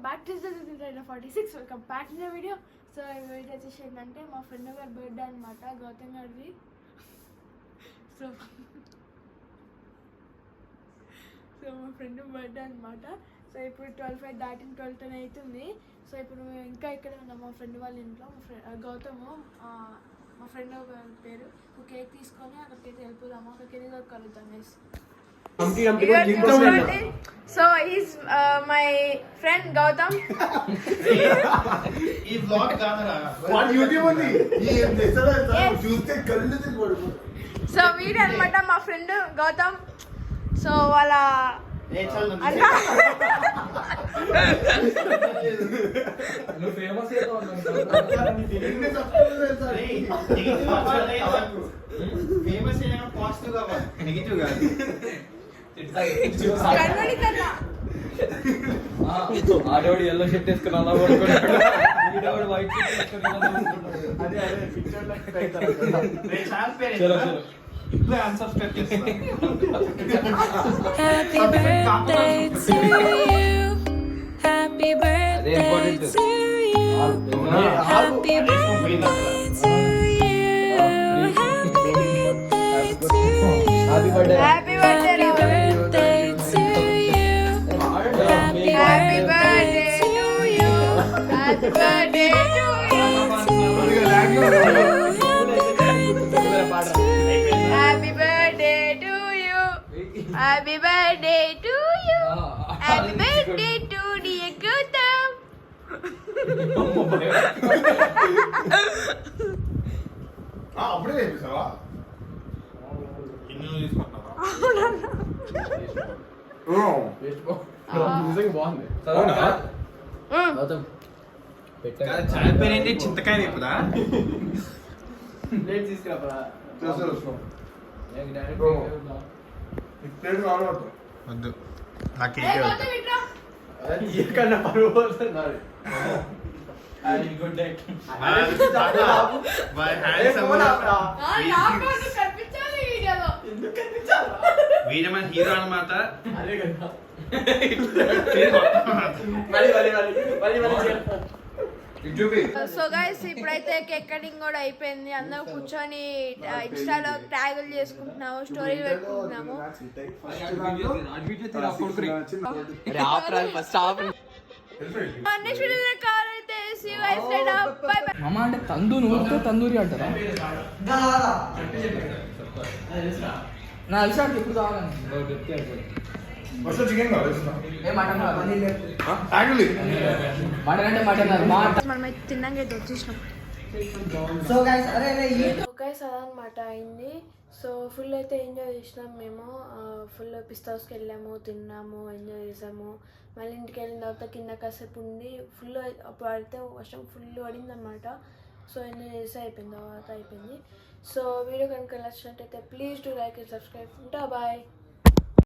Back to 46. Welcome back to the video. So ఈ video వచ్చేసి ఏంటంటే మా ఫ్రెండ్ గారి బర్త్డే అనమాట, గౌతమ్ గారిది. సో మా ఫ్రెండ్ బర్త్డే అనమాట. సో ఇప్పుడు 12 దాటిన 12 అవుతుంది. సో ఇప్పుడు మేము ఇంకా ఇక్కడ ఉన్నాం మా ఫ్రెండ్ వాళ్ళ ఇంట్లో. గౌతమ్ మా ఫ్రెండ్ పేరు. కేక్ తీసుకొని అక్కడికైతే వెళ్ళిపోదాము. అక్కడికి వెళ్ళి కలుద్దాం. So he's my friend Gautam. ఈ బ్లాగ్ కాదరా వాట్ యూట్యూబ్ ఉంది ఈ మెసేజ్ చూస్తే కళ్ళు తిరిగిపోడు. సో వీడు అన్నమాట మా ఫ్రెండ్ గౌతమ్. సో వాళ్ళ అన్న నువ్వు ఫేమస్ ఫేమస్ అయినా పాజిటివ్ గా నెగిటివ్ కాదు. ఆడవాడు ఎల్లో షర్ట్ వేసుకుని అలా పడుకున్నాడు, వైట్ షర్ట్ వేసుకుని చలో చలో ఇప్పుడే అన్సబ్స్క్రైబ్ చేస్తున్నా. Happy birthday to you. Happy birthday to you. Happy birthday to you. Happy birthday to you. Happy birthday to you. Happy birthday to you. Happy birthday to you. Happy birthday to you. Happy birthday to you. Happy birthday to dear Gautam. అప్పుడే చేపిస్తావా? ఇన్ని తీసుకుంటున్నావా? నిజంగా బాగుంది. ఛాయ్ పేరు ఏంటి? చింతకాయ వేపుదా? తీసుకురా ఇప్పుడు కావాలి వద్దు, నాకు Hey, Gautam, ఇట్రా. ఎక్కడన్నా పరువు పోతున్నారు. Good day. నాకు కనిపించాలి ఈ వీడియోలో. వీడు మన హీరో అన్నమాట. అదే కదా. సో గైస్ ఇప్పుడైతే కేక్ కటింగ్ కూడా అయిపోయింది. అందరం కూర్చొని ఇన్స్టాలో ట్యాగులు చేసుకుంటున్నాము, స్టోరీలు పెట్టుకుంటున్నాము. నెక్స్ట్ వీడియోలో కావాలైతే see you guys later. Bye bye. మామ అంటే నూరితే తందూరి అంటారా? నా అలిసాడికి ఎప్పుడు కావాలని ఫస్ట్ చికెన్ కావాలి. మటన్ అంటే మటన్ మనం అయితే తిన్నాక అయితే వచ్చేసినాం. సో గైస్ అదనమాట అయింది. సో ఫుల్ అయితే ఎంజాయ్ చేసినాం మేము. ఫుల్ పిస్తా హౌస్కి వెళ్ళాము, తిన్నాము, ఎంజాయ్ చేసాము. మళ్ళీ ఇంటికి వెళ్ళిన తర్వాత కింద కాసేపు ఉండి ఫుల్ అప్పుడు పడితే వర్షం ఫుల్ పడిందన్నమాట. సో ఎంజాయ్ చేసి అయిపోయింది. తర్వాత అయిపోయింది. సో వీడియో కనుక నచ్చినట్టయితే please to like and subscribe. ఉంటా బాయ్.